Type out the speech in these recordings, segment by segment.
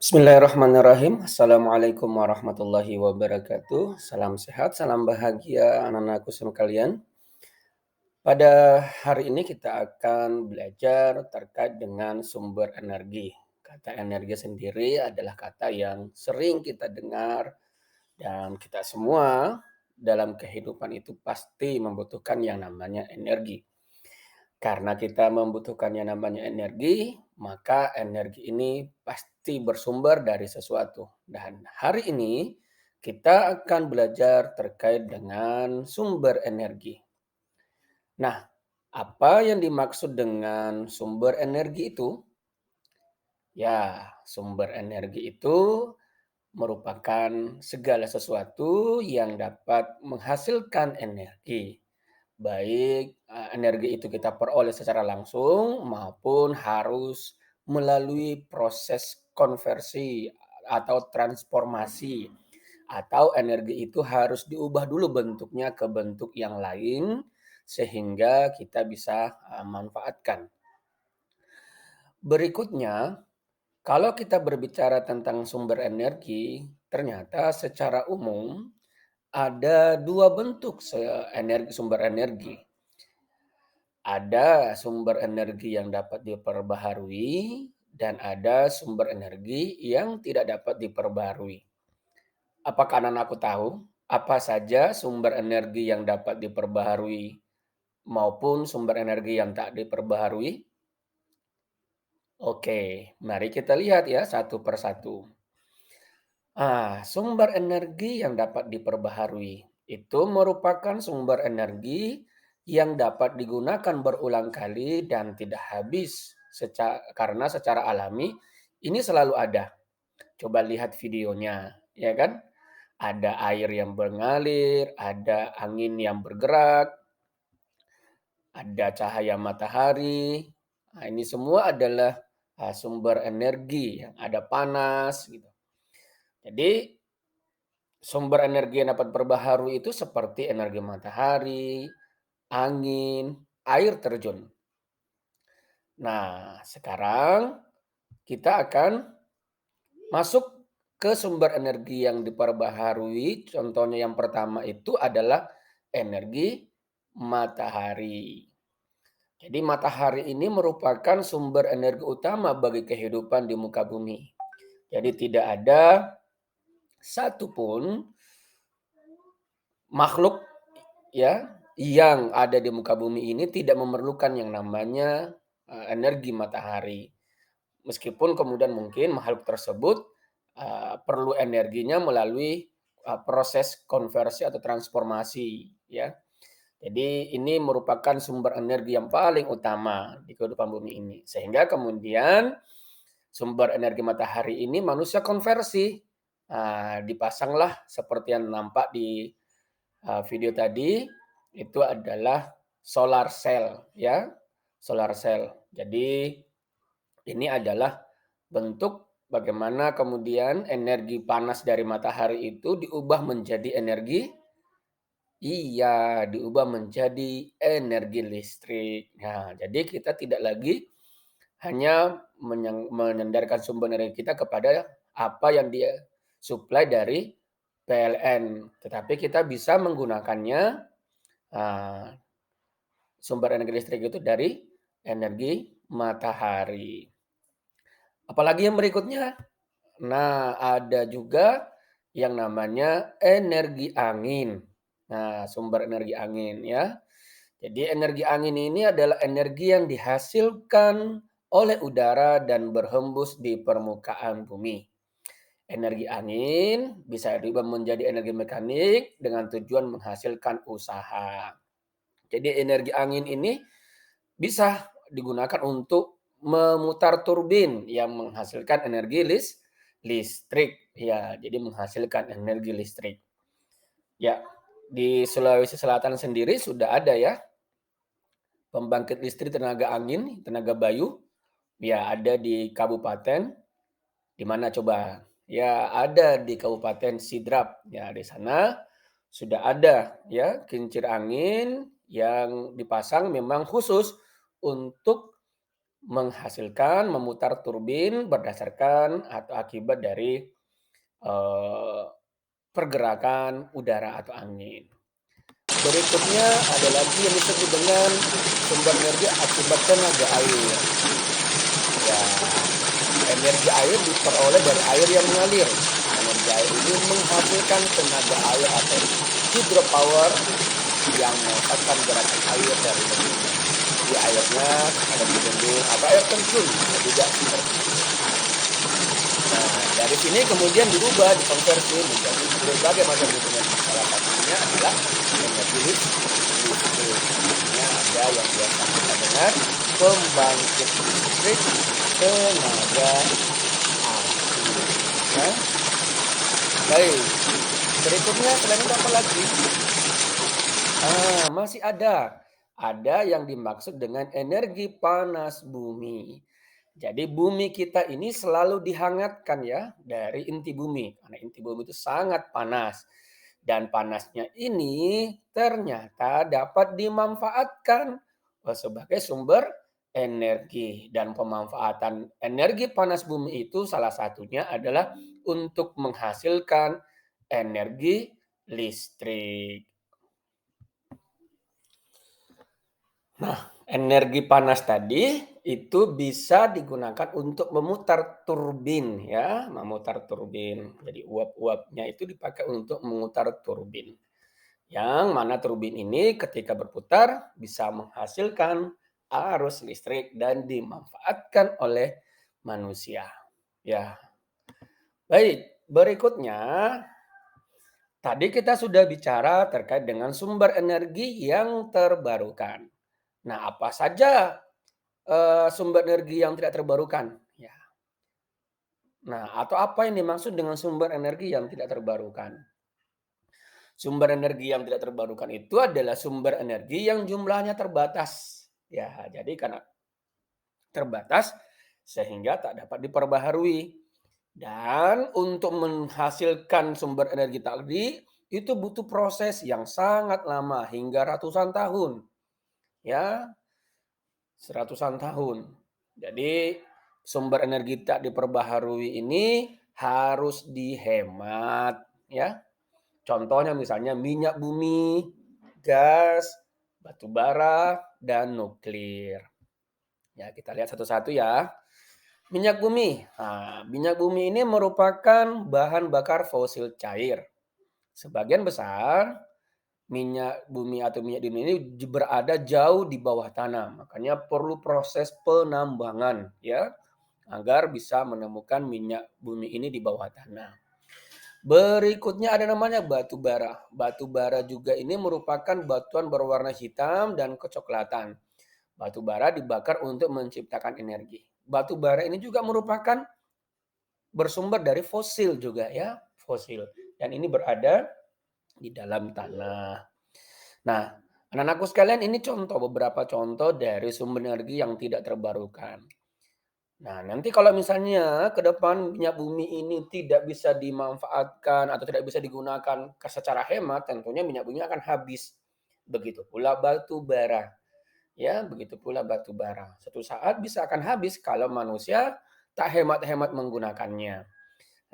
Bismillahirrahmanirrahim. Assalamualaikum warahmatullahi wabarakatuh. Salam sehat, salam bahagia anak-anakku sekalian. Pada hari ini kita akan belajar terkait dengan sumber energi. Kata energi sendiri adalah kata yang sering kita dengar dan kita semua dalam kehidupan itu pasti membutuhkan yang namanya energi. Karena kita membutuhkan yang namanya energi, maka energi ini pasti bersumber dari sesuatu. Dan hari ini kita akan belajar terkait dengan sumber energi. Nah, apa yang dimaksud dengan sumber energi itu? Ya, sumber energi itu merupakan segala sesuatu yang dapat menghasilkan energi. Baik, energi itu kita peroleh secara langsung maupun harus melalui proses konversi atau transformasi, atau energi itu harus diubah dulu bentuknya ke bentuk yang lain sehingga kita bisa, manfaatkan. Berikutnya, kalau kita berbicara tentang sumber energi, ternyata secara umum ada 2 bentuk sumber energi. Ada sumber energi yang dapat diperbaharui dan ada sumber energi yang tidak dapat diperbaharui. Apakah anak-anakku tahu apa saja sumber energi yang dapat diperbaharui maupun sumber energi yang tak diperbaharui? Oke, mari kita lihat ya satu persatu. Sumber energi yang dapat diperbaharui itu merupakan sumber energi yang dapat digunakan berulang kali dan tidak habis karena secara alami ini selalu ada. Coba lihat videonya, ya kan? Ada air yang mengalir, ada angin yang bergerak, ada cahaya matahari. Nah, ini semua adalah sumber energi, ada panas gitu. Jadi sumber energi yang dapat berbaharu itu seperti energi matahari, angin, air terjun. Nah, sekarang kita akan masuk ke sumber energi yang diperbaharui. Contohnya yang pertama itu adalah energi matahari. Jadi matahari ini merupakan sumber energi utama bagi kehidupan di muka bumi. Jadi tidak ada satupun makhluk ya, yang ada di muka bumi ini tidak memerlukan yang namanya, energi matahari. Meskipun kemudian mungkin makhluk tersebut, perlu energinya melalui, proses konversi atau transformasi ya. Jadi ini merupakan sumber energi yang paling utama di kehidupan bumi ini. Sehingga kemudian sumber energi matahari ini manusia konversi, dipasanglah seperti yang nampak di video tadi itu adalah solar cell ya, solar cell. Jadi ini adalah bentuk bagaimana kemudian energi panas dari matahari itu diubah menjadi energi diubah menjadi energi listrik. Nah, jadi kita tidak lagi hanya menyandarkan sumber energi kita kepada apa yang dia suplai dari PLN, tetapi kita bisa menggunakannya sumber energi listrik itu dari energi matahari. Apalagi yang berikutnya? Nah, ada juga yang namanya energi angin. Nah, sumber energi angin ya. Jadi energi angin ini adalah energi yang dihasilkan oleh udara dan berhembus di permukaan bumi. Energi angin bisa diubah menjadi energi mekanik dengan tujuan menghasilkan usaha. Jadi energi angin ini bisa digunakan untuk memutar turbin yang menghasilkan energi listrik. Ya, jadi menghasilkan energi listrik. Ya, di Sulawesi Selatan sendiri sudah ada ya pembangkit listrik tenaga angin, tenaga bayu. Ya, ada di kabupaten di mana coba? Ya, ada di Kabupaten Sidrap. Ya, di sana sudah ada ya kincir angin yang dipasang memang khusus untuk menghasilkan, memutar turbin berdasarkan atau akibat dari, eee, pergerakan udara atau angin. Berikutnya ada lagi yang disebut dengan sumber energi akibat tenaga air. Ya, energi air diperoleh dari air yang mengalir. Energi air ini menghasilkan tenaga air atau hydropower yang memanfaatkan gerakan air dari bendungan. Jadi airnya ada di bendung atau air terjun, bisa juga seperti itu. Nah, dari sini kemudian dirubah, dikonversi menjadi berbagai macam jenis energi. Salah satunya adalah energi listrik. Contohnya ada yang biasa kita dengar pembangkit listrik tenaga api. Ya, baik. Berikutnya selain itu apa lagi? Masih ada. Ada yang dimaksud dengan energi panas bumi. Jadi bumi kita ini selalu dihangatkan ya dari inti bumi. Karena inti bumi itu sangat panas. Dan panasnya ini ternyata dapat dimanfaatkan sebagai sumber energi. Dan pemanfaatan energi panas bumi itu salah satunya adalah untuk menghasilkan energi listrik. Nah, energi panas tadi itu bisa digunakan untuk memutar turbin ya, memutar turbin. Jadi uap-uapnya itu dipakai untuk memutar turbin. Yang mana turbin ini ketika berputar bisa menghasilkan arus listrik dan dimanfaatkan oleh manusia. Ya, baik. Berikutnya, tadi kita sudah bicara terkait dengan sumber energi yang terbarukan. Nah, apa saja sumber energi yang tidak terbarukan? Ya. Nah, atau apa yang dimaksud dengan sumber energi yang tidak terbarukan? Sumber energi yang tidak terbarukan itu adalah sumber energi yang jumlahnya terbatas. Ya, jadi karena terbatas sehingga tak dapat diperbaharui. Dan untuk menghasilkan sumber energi tadi itu butuh proses yang sangat lama hingga ratusan tahun. Ya, seratusan tahun. Jadi sumber energi tak diperbaharui ini harus dihemat ya. Contohnya misalnya minyak bumi, gas, batu bara, dan nuklir. Ya, kita lihat satu-satu ya. Minyak bumi. Nah, minyak bumi ini merupakan bahan bakar fosil cair. Sebagian besar minyak bumi atau minyak di bumi ini berada jauh di bawah tanah, makanya perlu proses penambangan ya, agar bisa menemukan minyak bumi ini di bawah tanah. Berikutnya ada namanya batu bara. Batu bara juga ini merupakan batuan berwarna hitam dan kecoklatan. Batu bara dibakar untuk menciptakan energi. Batu bara ini juga merupakan bersumber dari fosil juga ya, fosil. Dan ini berada di dalam tanah. Nah, anak-anakku sekalian ini beberapa contoh dari sumber energi yang tidak terbarukan. Nah, nanti kalau misalnya ke depan minyak bumi ini tidak bisa dimanfaatkan atau tidak bisa digunakan secara hemat, tentunya minyak bumi akan habis. Begitu pula batu bara. Ya, begitu pula batu bara. Suatu saat bisa akan habis kalau manusia tak hemat-hemat menggunakannya.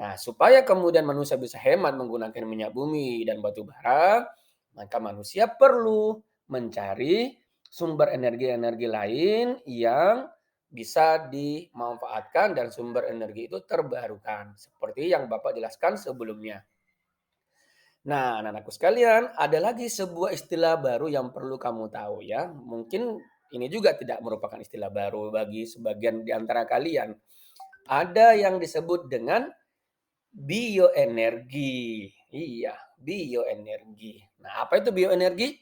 Nah, supaya kemudian manusia bisa hemat menggunakan minyak bumi dan batu bara, maka manusia perlu mencari sumber energi-energi lain yang bisa dimanfaatkan dan sumber energi itu terbarukan. Seperti yang Bapak jelaskan sebelumnya. Nah, anak-anakku sekalian, ada lagi sebuah istilah baru yang perlu kamu tahu ya. Mungkin ini juga tidak merupakan istilah baru bagi sebagian di antara kalian. Ada yang disebut dengan bioenergi. Iya, bioenergi. Nah, apa itu bioenergi?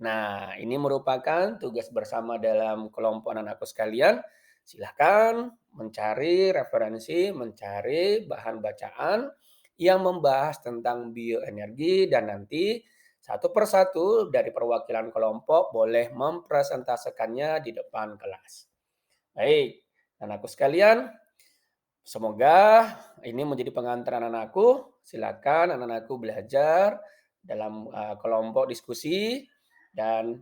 Nah, ini merupakan tugas bersama dalam kelompok anak-anakku sekalian. Silahkan mencari referensi, mencari bahan bacaan yang membahas tentang bioenergi dan nanti satu persatu dari perwakilan kelompok boleh mempresentasikannya di depan kelas. Baik, anakku sekalian, semoga ini menjadi pengantar anak-anakku. Silakan anak-anakku belajar dalam kelompok diskusi dan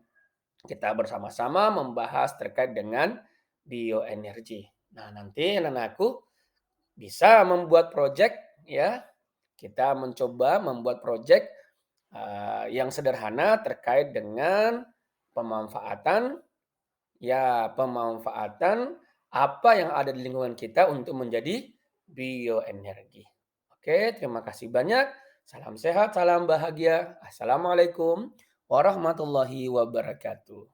kita bersama-sama membahas terkait dengan bioenergi. Nah, nanti anak-anakku bisa membuat proyek ya, kita mencoba membuat proyek yang sederhana terkait dengan pemanfaatan pemanfaatan apa yang ada di lingkungan kita untuk menjadi bioenergi. Oke, terima kasih banyak. Salam sehat, salam bahagia. Assalamualaikum warahmatullahi wabarakatuh.